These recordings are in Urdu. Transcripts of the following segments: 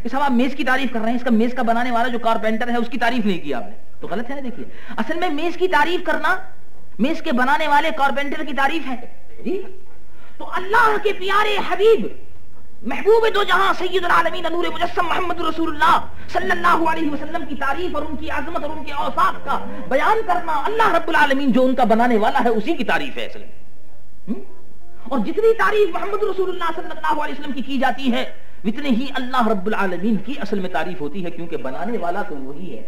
کہ صاحب آپ میز کی تعریف کر رہے ہیں، اس کا میز کا بنانے والا جو کارپینٹر ہے اس کی تعریف نہیں کی آپ نے، تو غلط ہے نا. دیکھیے اصل میں میز کی تعریف کرنا میز کے بنانے والے کارپینٹر کی تعریف ہے جی. تو اللہ کے پیارے حبیب محبوب دو جہاں سید العالمین نور مجسم محمد رسول اللہ صلی اللہ علیہ وسلم کی تعریف اور ان کی عظمت اور ان کے اوصاف کا بیان کرنا، اللہ رب العالمین جو ان کا بنانے والا ہے اسی کی تعریف ہے اصل میں. اور جتنی تعریف محمد رسول اللہ صلی اللہ علیہ وسلم کی جاتی ہے اتنے ہی اللہ رب العالمین کی اصل میں تعریف ہوتی ہے، کیونکہ بنانے والا تو وہی ہے.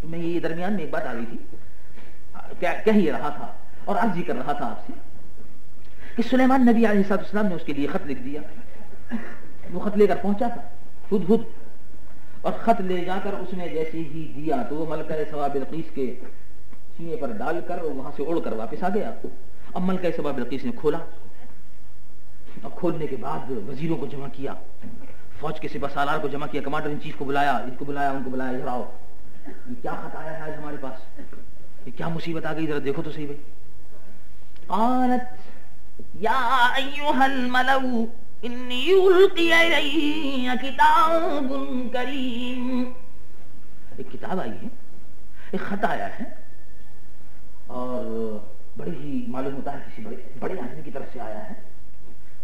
تو میں یہ درمیان میں ایک بات آ گئی تھی، کہہ ہی رہا تھا اور عرض ہی کر رہا تھا آپ سے کہ سلیمان نبی علیہ السلام نے اس کے لیے خط لکھ دیا. وہ خط لے کر پہنچا تھا خود اور خط لے جا کر اس نے جیسے ہی دیا تو وہ ملکہ سبا بلقیس کے سینے پر ڈال کر وہاں سے اڑ کر واپس آ گیا. اب ملکہ سبا بلقیس نے کھولا، اب کھولنے کے بعد وزیروں کو جمع کیا، فوج کے سپہ سالار کو جمع کیا، کمانڈر ان چیف کو بلایا، ان کو بلایا ان کو بلایا، ادھر آؤ، یہ کیا خط آیا ہے آج ہمارے پاس، یہ کیا مصیبت آ گئی، ذرا دیکھو تو صحیح بھائی. قالت یا ایھا الملؤ انی القی الی کتاب کریم. ایک کتاب آئی ہے، ایک خط آیا ہے اور بڑے ہی معلوم ہوتا ہے کسی بڑے آدمی کی طرف سے آیا ہے،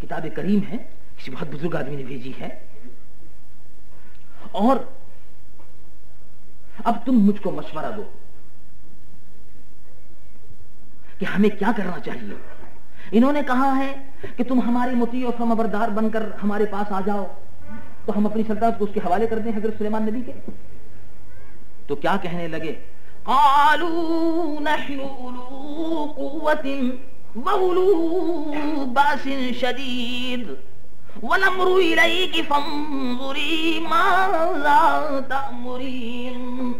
کتاب کریم ہے، کسی بہت بزرگ آدمی نے بھیجی ہے. اور اب تم مجھ کو مشورہ دو کہ ہمیں کیا کرنا چاہیے. انہوں نے کہا ہے کہ تم ہمارے مطیع و فرمانبردار بن کر ہمارے پاس آ جاؤ تو ہم اپنی سلطنت کو اس کے حوالے کر دیں حضرت سلیمان نبی کے. تو کیا کہنے لگے، قالوا نحن اولو قوة واولو باس شدید والامر الیک فانظری ماذا تأمرین.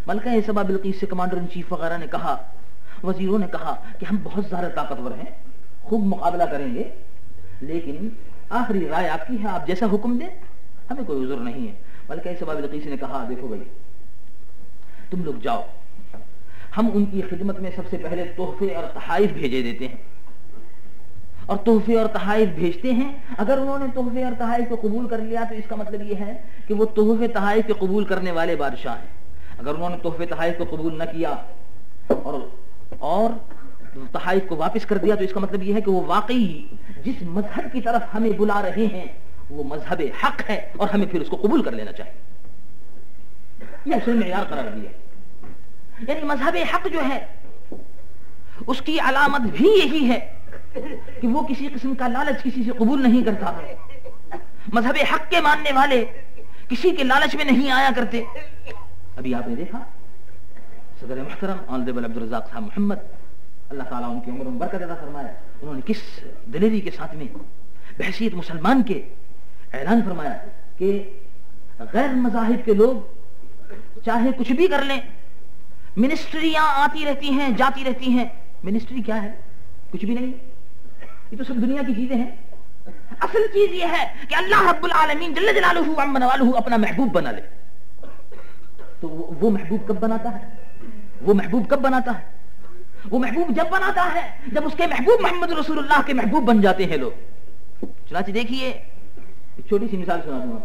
ملکہ سبا بلقیس سے کمانڈر ان چیف وغیرہ نے کہا، وزیروں نے کہا کہ ہم بہت زیادہ طاقتور ہیں، خوب مقابلہ کریں گے، لیکن آخری رائے آپ کی ہے، آپ جیسا حکم دیں، ہمیں کوئی عذر نہیں ہے. ملکہ سبا بلقیس نے کہا دیکھو بھائی تم لوگ جاؤ، ہم ان کی خدمت میں سب سے پہلے تحفے اور تحائف بھیجے دیتے ہیں، اور تحفے اور تحائف بھیجتے ہیں. اگر انہوں نے تحفے اور تحائف کو قبول کر لیا تو اس کا مطلب یہ ہے کہ وہ تحفے تحائف کو قبول کرنے والے بادشاہ ہیں. اگر انہوں نے تحفے تحائف کو قبول نہ کیا اور تحائف کو واپس کر دیا تو اس کا مطلب یہ ہے کہ وہ واقعی جس مذہب کی طرف ہمیں بلا رہے ہیں وہ مذہب حق ہے اور ہمیں پھر اس کو قبول کر لینا چاہیے. یہ اصل معیار قرار دیا. یعنی مذہب حق جو ہے اس کی علامت بھی یہی ہے کہ وہ کسی قسم کا لالچ کسی سے قبول نہیں کرتا. مذہب حق کے ماننے والے کسی کے لالچ میں نہیں آیا کرتے. ابھی آپ نے دیکھا صدر محترم آنریبل عبدالرزاق صاحب محمد، اللہ تعالیٰ ان کی عمر میں برکت عطا فرمایا، انہوں نے کس دلیری کے ساتھ میں بحیثیت مسلمان کے اعلان فرمایا کہ غیر مذاہب کے لوگ چاہے کچھ بھی کر لیں، منسٹریاں آتی رہتی ہیں جاتی رہتی ہیں. منسٹری کیا ہے؟ کچھ بھی نہیں، یہ تو سب دنیا کی چیزیں ہیں. اصل چیز یہ ہے کہ اللہ رب العالمین جل جلالہ عم نوالہ اپنا محبوب بنا لے. تو وہ محبوب کب بناتا ہے؟ وہ محبوب کب بناتا ہے؟ وہ محبوب جب بناتا ہے جب اس کے محبوب محمد رسول اللہ کے محبوب بن جاتے ہیں لوگ. چنانچہ دیکھیے ایک چھوٹی سی مثال سنا دوں.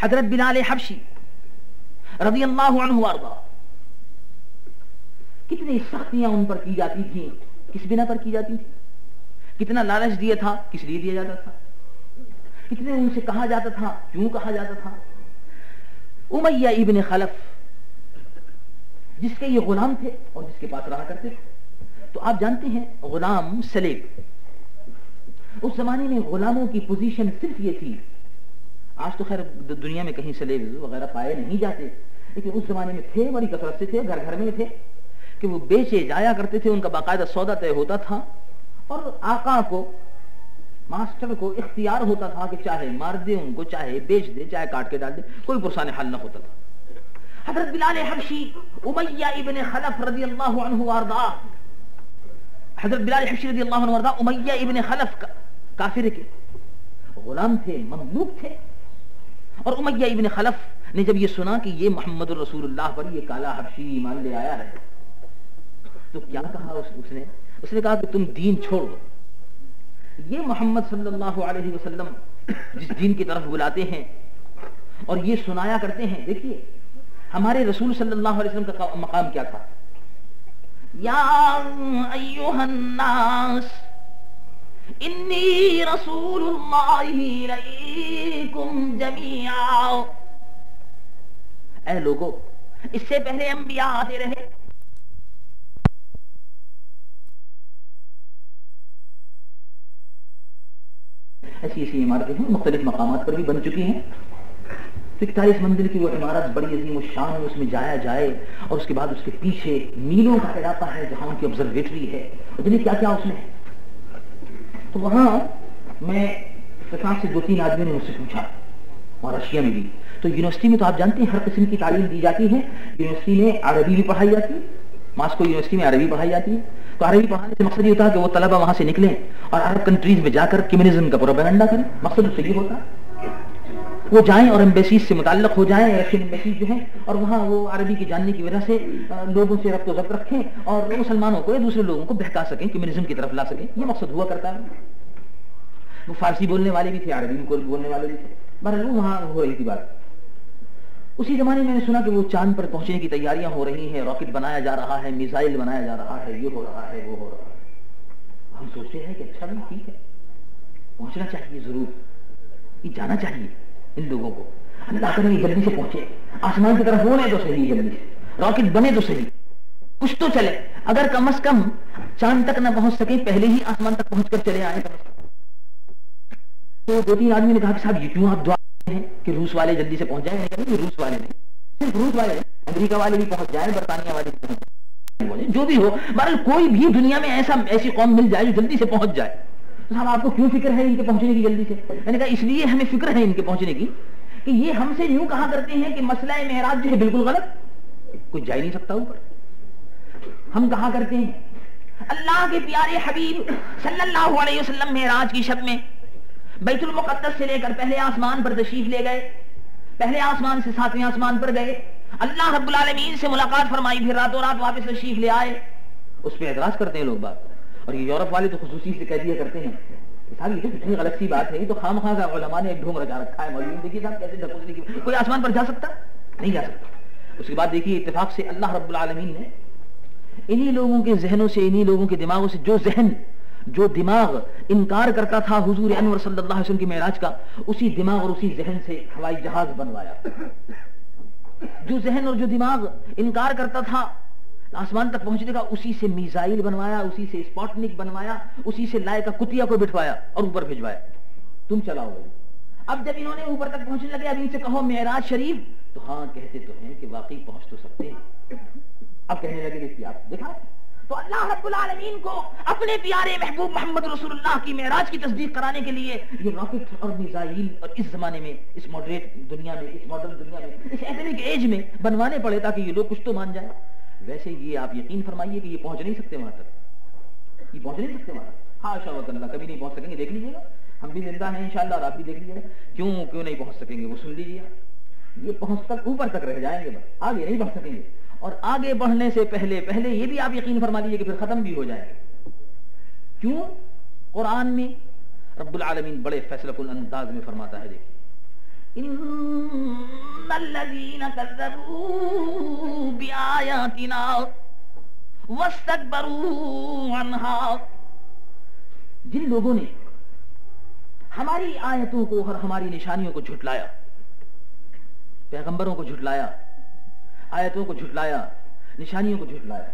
حضرت بلال حبشی رضی اللہ عنہ وارضا، کتنی سختیاں ان پر کی جاتی تھیں، کس بنا پر کی جاتی تھی؟ کتنا لالچ دیا تھا، کس لیے دیا جاتا تھا؟ کتنے ان سے کہا جاتا تھا، کیوں کہا جاتا تھا؟ امیہ ابن خلف جس کے یہ غلام تھے اور جس کے پاس رہا کرتے تھے. تو آپ جانتے ہیں غلام سلیب، اس زمانے میں غلاموں کی پوزیشن صرف یہ تھی. آج تو خیر دنیا میں کہیں سلیب وغیرہ پائے نہیں جاتے، لیکن اس زمانے میں تھے، بڑی کثرت سے تھے، گھر گھر میں تھے کہ وہ بیچے جایا کرتے تھے. ان کا باقاعدہ سودا طے ہوتا تھا اور آقا کو، ماسٹر کو اختیار ہوتا تھا کہ چاہے مار دے ان کو، چاہے بیچ دے، چاہے کاٹ کے ڈال دے، کوئی پرسان حل نہ ہوتا تھا. حضرت بلال حبشی امیہ ابن خلف رضی اللہ عنہ وارضا، حضرت بلال حبشی رضی اللہ عنہ وارضا امیہ ابن خلف کافر کے غلام تھے، مملوک تھے. اور امیہ ابن خلف نے جب یہ سنا کہ یہ محمد رسول اللہ پر یہ کالا حبشی ایمان لے آیا ہے تو کیا کہا اس نے کہا کہ تم دین چھوڑ دو. یہ محمد صلی اللہ علیہ وسلم جس دین کی طرف بلاتے ہیں اور یہ سنایا کرتے ہیں. دیکھیے ہمارے رسول صلی اللہ علیہ وسلم کا مقام کیا تھا. یا ایھا الناس انی رسول اللہ الیکم جمیعا. اے لوگو، اس سے پہلے انبیاء آتے رہے، ایسی ایسی عمارتیں ہیں مختلف مقامات پر بھی بن چکی ہیں. 41 منزل کی وہ عمارت بڑی عظیم الشان ہے، اس میں جایا جائے اور اس کے بعد اس کے پیچھے میلوں کا علاقہ ہے جہاں ان کی آبزرویٹری ہے، اتنی کیا کیا اس میں ہے. تو وہاں میں اتفاق سے 2-3 آدمی نے مجھ سے پوچھا، اور رشیا میں بھی. تو یونیورسٹی میں تو آپ جانتے ہیں ہر قسم کی تعلیم دی جاتی ہے. یونیورسٹی میں عربی بھی پڑھائی جاتی ہے، ماسکو یونیورسٹی میں عربی پڑھائی جاتی ہے. تو عربی پڑھانے سے مقصد یہ ہوتا ہے کہ وہ طلبہ وہاں سے نکلیں اور عرب کنٹریز میں جا کر کمیونزم کا پروپیگنڈا کریں. مقصد اس سے یہ ہوتا ہے وہ جائیں اور ایمبیسیز سے متعلق ہو جائیں، رشین ایمبیسیز جو ہیں، اور وہاں وہ عربی کے جاننے کی وجہ سے لوگوں سے ربط و ضبط رکھیں اور مسلمانوں کو یا دوسرے لوگوں کو بہکا سکیں، کمیونزم کی طرف لا سکیں. یہ مقصد ہوا کرتا ہے. وہ فارسی بولنے والے بھی تھے، عربی بولنے والے بھی تھے. بہرحال وہاں ہو رہی تھی بات. اسی زمانے میں نے سنا کہ وہ چاند پر پہنچنے کی تیاریاں ہو رہی ہیں، راکٹ بنایا جا رہا ہے، میزائل بنایا جا رہا ہے، یہ ہو رہا ہے، وہ ہو رہا ہے. ہم سوچتے ہیں کہ اچھا بھی ٹھیک ہے، پہنچنا چاہیے، ضرور یہ جانا چاہیے ان لوگوں کو. اللہ کرے جلدی سے پہنچے، آسمان کی طرف ہونے تو صحیح، جلدی سے راکٹ بنے تو صحیح، کچھ تو چلے. اگر کم از کم چاند تک نہ پہنچ سکے پہلے ہی آسمان تک پہنچ کر چلے آئے. تو 2-3 آدمی نے کہا کہ صاحب یہ کیوں آپ دعا ہیں کہ روس والے جلدی سے پہنچ جائیں. کہ روس والے نہیں، صرف روس والے نہیں، امریکہ والے بھی پہنچ جائیں، برطانیہ والے بھی پہنچ جائیں، جو بھی ہو. بہرحال کوئی بھی دنیا میں ایسی قوم مل جائے جو جلدی سے پہنچ جائے. صاحب آپ کو کیوں فکر ہے ان کے پہنچنے کی جلدی سے؟ میں نے کہا اس لیے ہمیں فکر ہے ان کے پہنچنے کی کہ یہ ہم سے یوں کہا کرتے ہیں کہ مسئلہ معراج جو ہے بالکل غلط، کوئی جا ہی نہیں سکتا اوپر. ہم کہا کرتے ہیں اللہ کے پیارے حبیب صلی اللہ علیہ وسلم معراج کی شب میں بیت المقدس سے لے کر پہلے آسمان پر تشریف لے گئے، پہلے آسمان سے 7ویں آسمان پر گئے، اللہ رب العالمین سے ملاقات فرمائی، پھر راتوں رات واپس تشریف لے آئے. اس پہ اعتراض کرتے ہیں لوگ بات. اور یہ یورپ والے تو خصوصی سے کہہ دیا کرتے ہیں صاحب یہ تو کتنی غلط سی بات ہے، یہ تو خام خواہ کا علماء نے ایک ڈھونگ رچا رکھا ہے. مولوی دیکھیے صاحب کیسے ڈھکوسنے کی، کوئی آسمان پر جا سکتا نہیں جا سکتا. اس کے بعد دیکھیے اتفاق سے اللہ رب العالمین نے انہی لوگوں کے ذہنوں سے، انہی لوگوں کے دماغوں سے جو دماغ انکار کرتا تھا حضور انور صلی اللہ علیہ وسلم کی معراج کا، اسی دماغ اور اسی ذہن سے ہوائی جہاز بنوایا. جو ذہن اور جو دماغ انکار کرتا تھا آسمان تک پہنچنے کا، اسی سے میزائل بنوایا، اسی سے اسپوٹنک بنوایا، اسی سے لائکا کتیا کو بٹھوایا اور اوپر بھیجوایا، تم چلاؤ گے. اب جب انہوں نے اوپر تک پہنچنے لگے، اب ان سے کہو معراج شریف، تو ہاں کہتے تو ہیں کہ واقعی پہنچ تو سکتے ہیں. اب کہنے لگے دیکھیے آپ دیکھا. تو اللہ رب العالمین کو اپنے پیارے محبوب محمد رسول اللہ کی معراج کی تصدیق کرانے کے لیے یہ راکٹ اور میزائل اور اس زمانے میں، اس ماڈریٹ دنیا میں، اس ماڈرن دنیا میں، اس ایٹمک ایج میں بنوانے پڑے تاکہ یہ لوگ کچھ تو مان جائیں. ویسے یہ آپ یقین فرمائیے کہ یہ پہنچ نہیں سکتے وہاں تک، یہ پہنچ نہیں سکتے وہاں تک. ہاشا وکلا، کبھی نہیں پہنچ سکیں گے. دیکھ لیجیے گا، ہم بھی زندہ ہیں انشاءاللہ اور آپ بھی دیکھ لیجیے گا. کیوں نہیں پہنچ سکیں گے وہ سن لیجیے. یہ پہنچ تک اوپر تک رہ جائیں گے، بس آگے نہیں بڑھ سکیں گے. اور آگے بڑھنے سے پہلے یہ بھی آپ یقین فرما لیجیے کہ پھر ختم بھی ہو جائے گا. کیوں؟ قرآن میں رب العالمین بڑے فیصلہ کن انداز میں فرماتا ہے، دیکھیں ان الذین کذبوا بآیاتنا واستکبروا عنہا. جن لوگوں نے ہماری آیتوں کو اور ہماری نشانیوں کو جھٹلایا، پیغمبروں کو جھٹلایا، آیتوں کو جھٹلایا، نشانیوں کو جھٹلایا.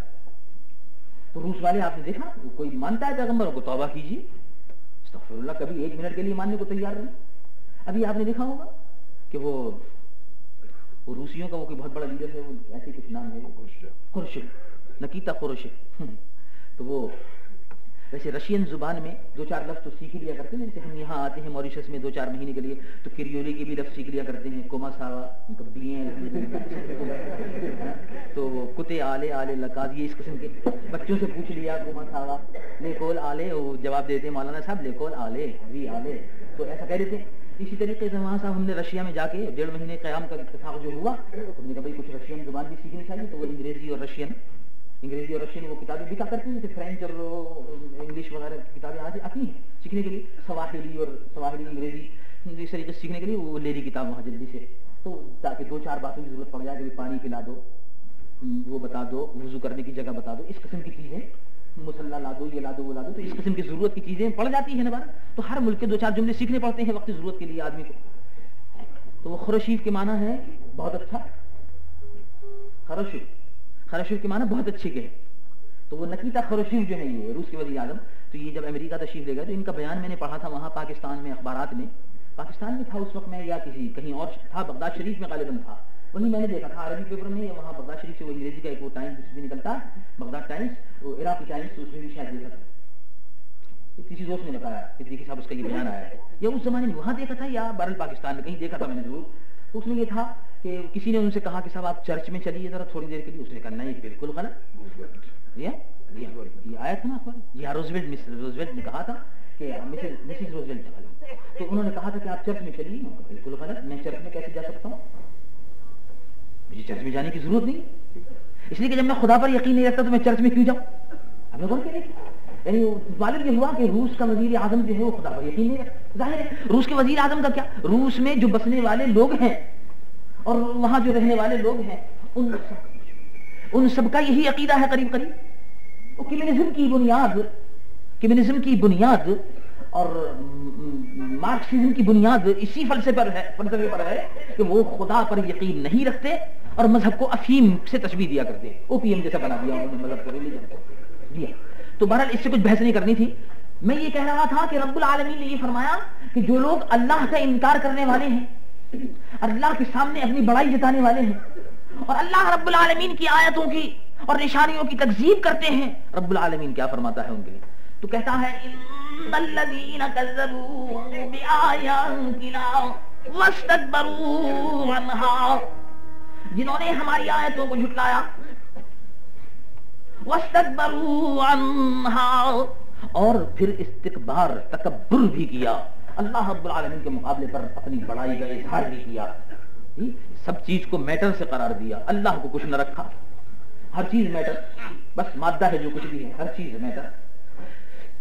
تو روس والے آپ نے دیکھا، کوئی مانتا ہے پیغمبروں کو؟ توبہ کیجیے، استغفر اللہ، کبھی 1 منٹ کے لیے ماننے کو تیار نہیں. ابھی آپ نے دیکھا ہوگا کہ وہ روسیوں کا وہ کوئی بہت بڑا لیڈر ہے، وہ ایسے کچھ نام ہے، خورشیف، نکیتا خورشیف. تو وہ ویسے رشین زبان میں 2-4 لفظ تو سیکھ لیا کرتے ہیں. جیسے ہم یہاں آتے ہیں موریشس میں 2-4 مہینے کے لیے تو کریولی کے بھی لفظ سیکھ لیا کرتے ہیں. کوما ساوا تو کتے آلے آلے لکاز، یہ اس قسم کے بچوں سے پوچھ لیا کوما ساوا لیکول آلے، وہ جواب دیتے ہیں مولانا صاحب لیکول آلے وی آلے، تو ایسا کہہ دیتے ہیں. اسی طریقے سے وہاں صاحب ہم نے رشیا میں جا کے 1.5 مہینے قیام کا اتفاق جو ہوا، ہم نے کہا بھائی کچھ رشین زبان بھی سیکھنی چاہیے. تو وہ انگریزی اور رشین وہ کتابیں بھی کیا کرتی ہیں، جیسے فرینچ اور انگلش وغیرہ کتابیں آتی ہیں سیکھنے کے لیے، سواحلی انگریزی. اس طریقے سے سیکھنے کے لیے وہ لے لی کتاب وہاں جلدی سے، تو تاکہ 2-4 باتوں کی ضرورت پڑ جائے کہ پانی پلا دو، وہ بتا دو، وضو کرنے کی جگہ بتا دو، اس قسم کی چیزیں، مسلح لا دو، یہ لا دو، وہ لا دو، تو اس قسم کی ضرورت کی چیزیں پڑ جاتی ہیں نا بار، تو ہر ملک کے 2-4 جملے سیکھنے پڑتے ہیں وقت ضرورت کے لیے آدمی کو. تو وہ خرشیف کے معنی ہے بہت اچھا، خرشیف کے معنی بہت اچھے کے ہیں. تو وہ نکیتا خرشیف جو ہے یہ روس کے وزیر اعظم، تو یہ جب امریکہ تشریف لے گئے تو ان کا بیان میں نے پڑھا تھا وہاں پاکستان میں اخبارات میں، پاکستان میں تھا اس وقت میں یا کہیں اور تھا، بغداد شریف میں غالباً تھا، وہیں میں نے دیکھا تھا عربی پیپر میں، یا وہاں بغداد شریف سے وہ انگریزی کا ایک وہ ٹائمز بھی نکلتا، بغداد ٹائمز، وہ عراقی ٹائمز، اس میں بھی شاید دیکھا تھا، کسی دوست نے بتایا کہ دیکھیے صاحب اس کا یہ بیان آیا ہے، یا اس زمانے میں وہاں دیکھا تھا یا بہرحال پاکستان میں کہیں دیکھا تھا میں نے ضرور. تو اس میں یہ تھا کہ کسی نے ان سے کہا کہ صاحب آپ چرچ میں چلیے ذرا تھوڑی دیر کے لیے، اس نے کہا نہیں بالکل غلط، یہ آیا تھا نا اخبار، یہ روزویلٹ نے کہا تھا کہ مسز روزویلٹ نے کہا، تو انہوں نے کہا تھا کہ آپ چرچ میں چلیے، بالکل غلط، میں چرچ میں کیسے جا سکتا ہوں، مجھے چرچ میں جانے کی ضرورت نہیں، اس لیے کہ جب میں خدا پر یقین نہیں رکھتا تو میں چرچ میں کیوں جاؤں. ہم نے غور کیا دیکھا، یعنی غالب یہ ہوا کہ روس کا وزیر اعظم جو ہے وہ خدا پر یقین نہیں رکھتا. ظاہر ہے روس کے وزیر اعظم کا کیا، روس میں جو بسنے والے لوگ ہیں اور وہاں جو رہنے والے لوگ ہیں ان سب کا یہی عقیدہ ہے قریب قریب. وہ کمیونزم کی بنیاد اور مارکسزم کی بنیاد اسی فلسفے پر ہے کہ وہ خدا پر یقین نہیں رکھتے اور مذہب کو افیم سے تشبیہ دیا کرتے ہیں، او پی ایم جیسا بنا دیا انہوں نے مذہب کو دیا. تو بہرحال اس سے کچھ بحث نہیں کرنی تھی. میں یہ کہہ رہا تھا کہ رب العالمین نے یہ فرمایا کہ جو لوگ اللہ کا انکار کرنے والے ہیں، اللہ کے سامنے اپنی بڑائی جتانے والے ہیں اور اللہ رب العالمین کی آیتوں کی اور نشانیوں کی تکذیب کرتے ہیں، رب العالمین کیا فرماتا ہے ان کے لیے؟ تو کہتا ہے ان الذین کذبوا بآیاتنا واستکبروا عنہا، جنہوں نے ہماری آیتوں کو جھٹلایا، واستکبروا عنہا، اور پھر استکبار تکبر بھی کیا، اللہ رب العالمین کے مقابلے پر اپنی بڑائی کا اظہار بھی کیا، سب چیز کو میٹر سے قرار دیا، اللہ کو کچھ نہ رکھا، ہر چیز میٹر، بس مادہ ہے جو کچھ بھی ہے، ہر چیز میٹر.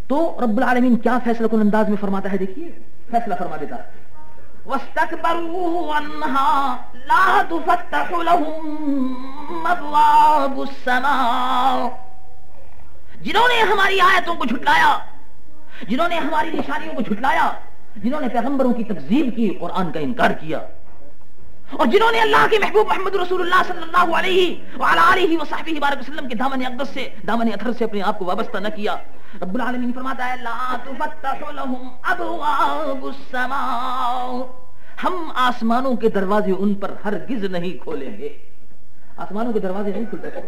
تو رب العالمین کیا فیصلہ کن انداز میں فرماتا ہے، دیکھیے فیصلہ فرما دیتا ہے وَاسْتَكْبَرُوا عَنْهَا لَا تُفَتَّحُ لَهُمْ أَبْوَابُ السَّمَاءِ، جنہوں نے ہماری آیتوں کو جھٹلایا، جنہوں نے ہماری نشانیوں کو جھٹلایا، جنہوں نے پیغمبروں کی تکذیب کی، قرآن کا انکار کیا، اور جنہوں نے اللہ کے محبوب محمد رسول اللہ صلی اللہ علیہ وعلی آلہ وصحبہ بارک وسلم کے دامن اقدس سے، دامن اطہر سے اپنے آپ کو وابستہ نہ کیا، رب العالمین فرماتا ہے لا تفتح لهم ابواب السماء، ہم آسمانوں کے دروازے ان پر ہرگز نہیں کھولیں گے، آسمانوں کے دروازے نہیں کھلتے.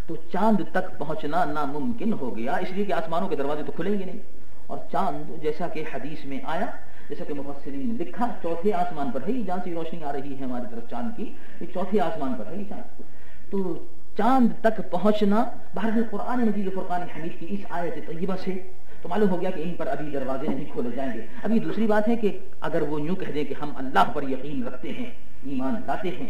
تو چاند تک پہنچنا ناممکن ہو گیا، اس لیے کہ آسمانوں کے دروازے تو کھلیں گے نہیں. اور چاند جیسا کہ حدیث میں آیا، جیسا کہ مفسرین نے لکھا، چوتھے آسمان پر ہے، جہاں سے روشنی آ رہی ہے ہماری طرف چاند کی، یہ چوتھے آسمان پر ہے چاند. تو چاند تک پہنچنا بہرحال قرآن مجید و فرقان حمید کی اس آیت طیبہ سے تو معلوم ہو گیا کہ ان پر ابھی دروازے نہیں کھولے جائیں گے. ابھی دوسری بات ہے کہ اگر وہ یوں کہہ دیں کہ ہم اللہ پر یقین رکھتے ہیں، ایمان لاتے ہیں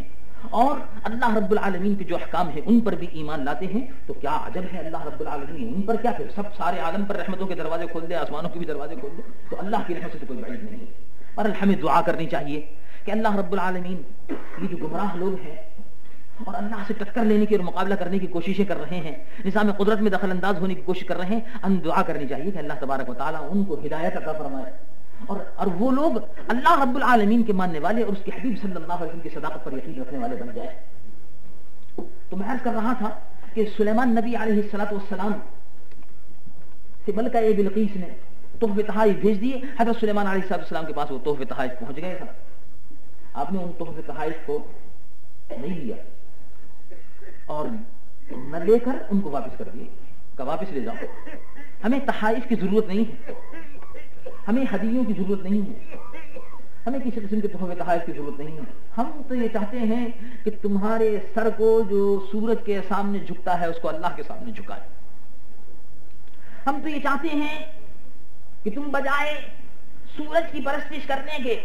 اور اللہ رب العالمین کے جو احکام ہیں ان پر بھی ایمان لاتے ہیں، تو کیا عجب ہے اللہ رب العالمین ان پر کیا پھر سب سارے عالم پر رحمتوں کے دروازے کھول دے، آسمانوں کے بھی دروازے کھول دے، تو اللہ کی رحمت سے تو کوئی بعید نہیں. اور ہمیں دعا کرنی چاہیے کہ اللہ رب العالمین یہ جو گمراہ لوگ ہیں اور اللہ سے ٹکر لینے کی اور مقابلہ کرنے کی کوششیں کر رہے ہیں، نظام قدرت میں دخل انداز ہونے کی کوشش کر رہے ہیں، ہم دعا کرنی چاہیے کہ اللہ تبارک و تعالیٰ ان کو ہدایت عطا فرمائے اور وہ لوگ اللہ رب العالمین کے ماننے والے اور اس کے حبیب صلی اللہ علیہ وسلم کی صداقت پر یقین رکھنے والے بن جائے. تو میں عرض کر رہا تھا کہ سلیمان نبی علیہ السلام سے ملکہ بلقیس نے تحفے تحائف بھیج دیے. حضرت سلیمان علیہ السلام کے پاس وہ تحفے تحائف پہنچ گئے تھا. آپ نے ان تحفے تحائف کو نہیں لیا اور نہ لے کر ان کو واپس کر دیے کہ واپس لے جاؤ. ہمیں تحائف کی ضرورت نہیں ہے، ہمیں ہدیوں کی ضرورت نہیں ہے، ہمیں کسی قسم کے تحفے تحائف کی ضرورت نہیں ہے. ہم تو یہ چاہتے ہیں کہ تمہارے سر کو جو سورج کے سامنے جھکتا ہے اس کو اللہ کے سامنے جھکائے. ہم تو یہ چاہتے ہیں کہ تم بجائے سورج کی پرستش کرنے کے،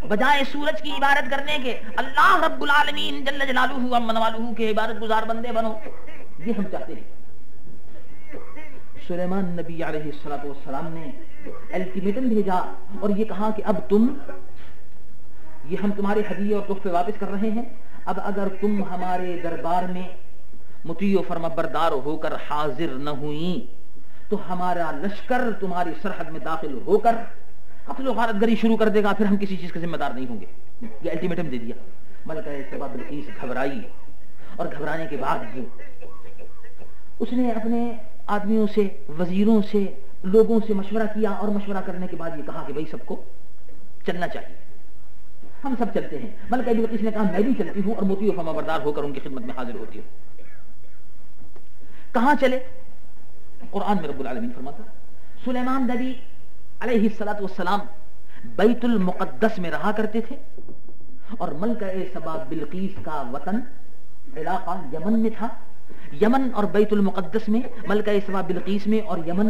بجائے سورج کی عبادت کرنے کے، اللہ رب العالمین جل جلالہ و من والہ کے عبادت گزار بندے بنو. یہ ہم چاہتے ہیں. سلیمان نبی علیہ السلام نے الٹیمیٹم بھیجا اور یہ کہا کہ اب تم، یہ ہم تمہارے ہدیے اور تحفے واپس کر رہے ہیں، اب اگر تم ہمارے دربار میں مطیع و فرما بردار ہو کر حاضر نہ ہوئیں تو ہمارا لشکر تمہاری سرحد میں داخل ہو کر قتل و غارت گری شروع کر دے گا، پھر ہم کسی چیز کے ذمہ دار نہیں ہوں گے۔ یہ الٹیمیٹم دے دیا۔ ملکہ سبا بلقیس گھبرائی، اور گھبرانے کے بعد بھی اس نے اپنے آدمیوں سے، وزیروں سے، لوگوں سے مشورہ کیا، اور مشورہ کرنے کے بعد یہ کہا کہ بھائی سب کو چلنا چاہیے، ہم سب چلتے ہیں۔ ملکہ بلقیس نے کہا میں بھی چلتی ہوں اور مطیع و فرما بردار ہو کر ان کی خدمت میں حاضر ہوتی ہوں۔ کہاں چلے؟ قرآن میں رب العالمین فرماتا ہے سلیمان نبی علیہ السلام بیت المقدس میں رہا کرتے تھے، اور ملکہ سبا بلقیس کا وطن علاقہ یمن میں تھا۔ یمن اور بیت المقدس میں، ملکہ سبا بلقیس میں اور یمن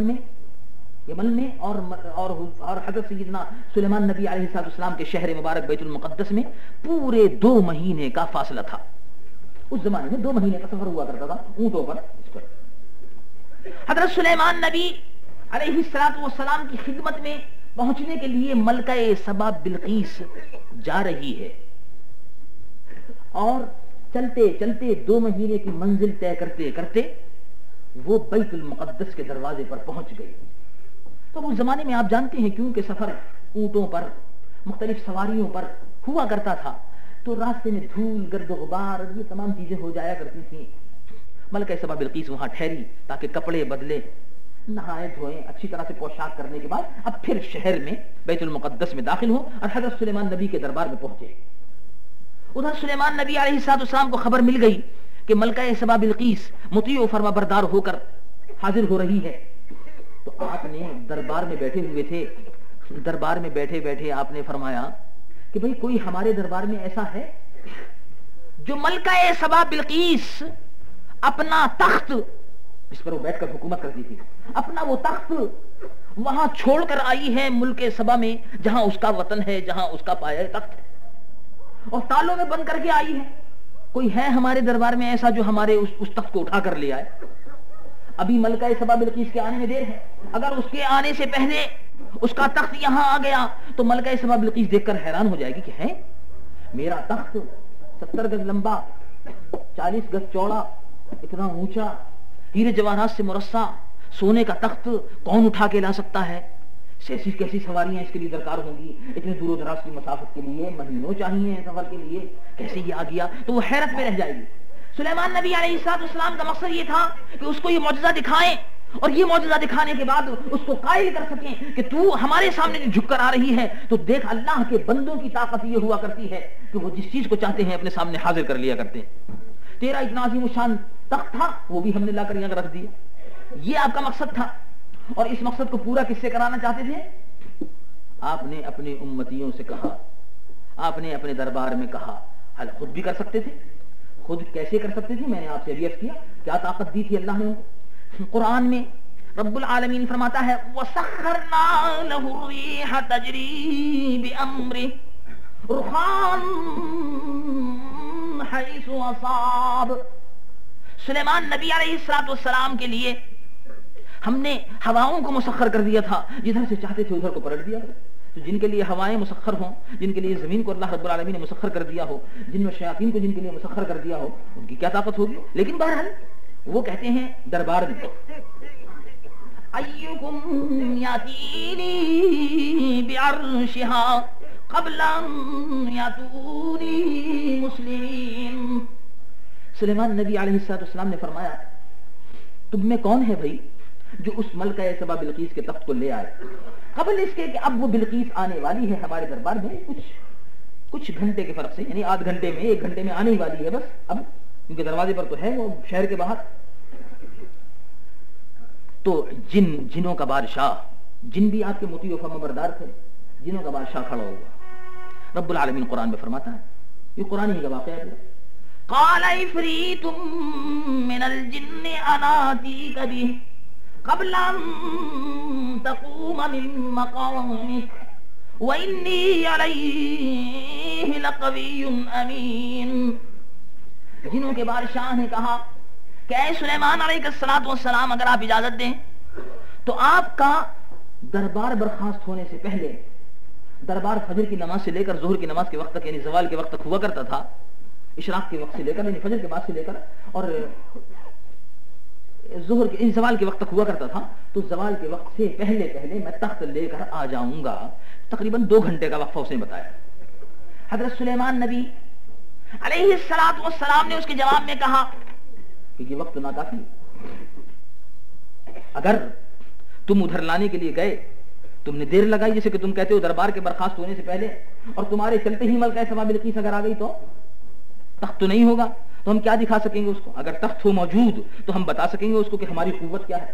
میں اور حضرت سیدنا سلیمان نبی علیہ السلام کے شہر مبارک بیت المقدس میں پورے 2 مہینے کا فاصلہ تھا۔ اس زمانے میں 2 مہینے کا سفر ہوا کرتا تھا اونٹوں پر۔ حضرت سلیمان نبی علیہ السلام کی خدمت میں پہنچنے کے لیے ملکہ سبا بلقیس جا رہی ہے، اور چلتے چلتے 2 مہینے کی منزل طے کرتے کرتے وہ بیت المقدس کے دروازے پر پہنچ گئی۔ تو اس زمانے میں آپ جانتے ہیں کیونکہ سفر اونٹوں پر، مختلف سواریوں پر ہوا کرتا تھا، تو راستے میں دھول، گرد و غبار، یہ تمام چیزیں ہو جایا کرتی تھیں۔ ملکہ سبا بلقیس وہاں ٹھہری تاکہ کپڑے بدلے، نہائے دھوئے، اچھی طرح سے پوشاک کرنے کے بعد اب پھر شہر میں بیت المقدس میں داخل ہو اور حضرت سلیمان نبی کے دربار میں پہنچے۔ ادھر سلیمان نبی علیہ السلام کو خبر مل گئی کہ ملکہ سبا بلقیس مطیع و فرما بردار ہو کر حاضر ہو رہی ہے، تو آپ نے دربار میں بیٹھے ہوئے تھے، دربار میں بیٹھے بیٹھے آپ نے فرمایا کہ بھئی کوئی ہمارے دربار میں ایسا ہے جو ملکہ سبا بلقیس اپنا تخت، جس پر وہ بیٹھ کر حکومت کرتی تھی، اپنا وہ تخت وہاں چھوڑ کر آئی ہے ملک سبا میں، جہاں اس کا وطن ہے، جہاں اس کا پایا تخت ہے، اور تالوں میں بند کر کے آئی ہے۔ کوئی ہے ہمارے دربار میں ایسا جو ہمارے اس تخت کو اٹھا کر لے آئے؟ ابھی ملکہ سبا بلقیس کے آنے میں دیر ہے، اگر اس کے آنے سے پہلے اس کا تخت یہاں آ گیا تو ملکہ سبا بلقیس دیکھ کر حیران ہو جائے گی کہ ہے میرا تخت 70 گز لمبا، 40 گز چوڑا، اتنا اونچا، ہیرے جواہرات سے مرصع سونے کا تخت کون اٹھا کے لا سکتا ہے؟ کیسی سواریاں اس کے لیے درکار ہوں گی، اتنے دور و دراز کی مسافت کے لیے مہینوں چاہیے سفر کے لیے، کیسے یہ آ گیا؟ تو وہ حیرت میں رہ جائے گی۔ سلیمان نبی علیہ السلام کا مقصد یہ تھا کہ اس کو یہ معجزہ دکھائیں، اور یہ معجزہ دکھانے کے بعد اس کو قائل کر سکیں کہ تو ہمارے سامنے جو جھک کر آ رہی ہے، تو دیکھ اللہ کے بندوں کی طاقت یہ ہوا کرتی ہے کہ وہ جس چیز کو چاہتے ہیں اپنے سامنے حاضر کر لیا کرتے ہیں۔ تیرا اتنا عظیم الشان تخت تھا، وہ بھی ہم نے لا کر یہاں رکھ دیا۔ یہ آپ کا مقصد تھا، اور اس مقصد کو پورا کس سے کرانا چاہتے تھے؟ آپ نے اپنے امتیوں سے کہا، آپ نے اپنے دربار میں کہا، حل خود بھی کر سکتے تھے۔ خود کیسے کر سکتے تھے؟ میں نے آپ سے ابھی عرض کیا کیا طاقت دی تھی اللہ نے۔ قرآن میں رب العالمین فرماتا ہے وَسَخَّرْنَا لَهُ الرِّيحَ تَجْرِي بِأَمْرِهِ رُخَاءً حَيْثُ أَصَابَ۔ سلیمان نبی علیہ السلام کے لیے ہم نے ہواؤں کو مسخر کر دیا تھا، جدھر سے چاہتے تھے ادھر کو پلٹ دیا۔ تو جن کے لیے ہوائیں مسخر ہوں، جن کے لیے زمین کو اللہ رب العالمین نے مسخر کر دیا ہو، جن میں شیاطین کو جن کے لیے مسخر کر دیا ہو، ان کی کیا طاقت ہوگی؟ لیکن بہرحال وہ کہتے ہیں دربار میں ایکم یاتینی بعرشها قبل ان یاتونی مسلمین۔ سلیمان نبی علیہ السلام نے فرمایا تم میں کون ہے بھائی جو اس ملکہ سبا بلقیس کے تخت کو لے آئے قبل اس کے کہ اب وہ بلقیس آنے والی ہے ہمارے دربار میں، کچھ گھنٹے کے فرق سے، یعنی آدھ گھنٹے میں، 1 گھنٹے میں آنے ہی والی ہے بس اب، کیونکہ دروازے پر تو ہے وہ شہر کے باہر۔ تو جنوں کا بادشاہ، جن بھی آپ کے مطیع و فرما بردار تھے، جنوں کا بادشاہ کھڑا ہوا۔ رب العالمین قرآن میں فرماتا ہے، یہ قرآن ہی کا واقعہ ہے، قال عفریت من الجن انا آتیک بہ قبل ان تقوم من مقامک وانی علیہ لقوی امین۔ جنوں کے بادشاہ نے کہا کہ اے سلیمان علیہ السلام اگر آپ اجازت دیں تو آپ کا دربار برخاست ہونے سے پہلے دربار فجر کی نماز سے لے کر ظہر کی نماز کے وقت تک یعنی زوال کے وقت تک ہوا کرتا تھا، اشراق کے وقت سے لے کر یعنی فجر کے بعد سے لے کر اور ظہر کے زوال کے وقت تک ہوا کرتا تھا. تو زوال کے وقت سے پہلے پہلے میں تخت لے کر آ جاؤں گا. تقریباً 2 گھنٹے کا وقفہ اس نے بتایا. حضرت سلیمان نبی علیہ السلام نے اس کے جواب میں کہا کہ یہ وقت ناکافی، اگر تم ادھر لانے کے لیے گئے، تم نے دیر لگائی جیسے کہ تم کہتے ہو دربار کے برخاست ہونے سے پہلے، اور تمہارے چلتے ہی ملکہ سبا بلقیس اگر آ گئی تو تخت تو نہیں ہوگا، تو ہم کیا دکھا سکیں گے اس کو؟ اگر تخت ہو موجود تو ہم بتا سکیں گے اس کو کہ ہماری قوت کیا ہے.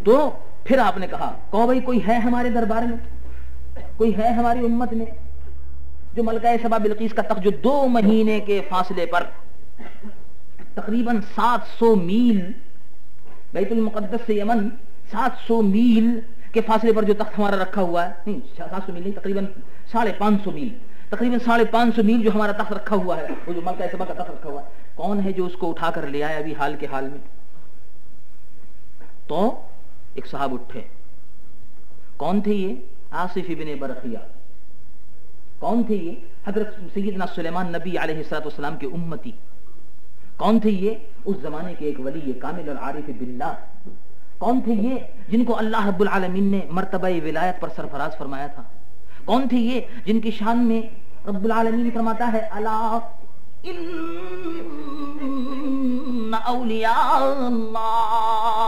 تو پھر آپ نے کہا بھائی کوئی ہے ہمارے دربار میں، کوئی ہے ہماری امت میں جو ملکہ سبا بلقیس کا تخت جو 2 مہینے کے فاصلے پر تقریباً 700 میل بیت المقدس سے یمن 700 میل کے فاصلے پر جو تخت ہمارا رکھا ہوا ہے، نہیں 700 میل نہیں، تقریباً 550 میل، تقریباً 550 میل جو ہمارا تخت رکھا ہوا ہے، وہ جو ملکہ سبا کا تخت رکھا ہوا ہے، کون ہے جو اس کو اٹھا کر لے آئے ابھی حال کے حال میں؟ تو ایک صاحب اٹھے. کون تھے یہ؟ آصف ابن برقیہ. کون تھے یہ؟ حضرت سیدنا سلیمان نبی علیہ السلام کے امتی. کون تھے یہ؟ اس زمانے کے ایک ولی کامل اور عارف باللہ. کون تھے یہ جن کو اللہ رب العالمین نے مرتبہ ولایت پر سرفراز فرمایا تھا؟ کون تھے یہ جن کی شان میں رب العالمین فرماتا ہے الا ان اولیاء اللہ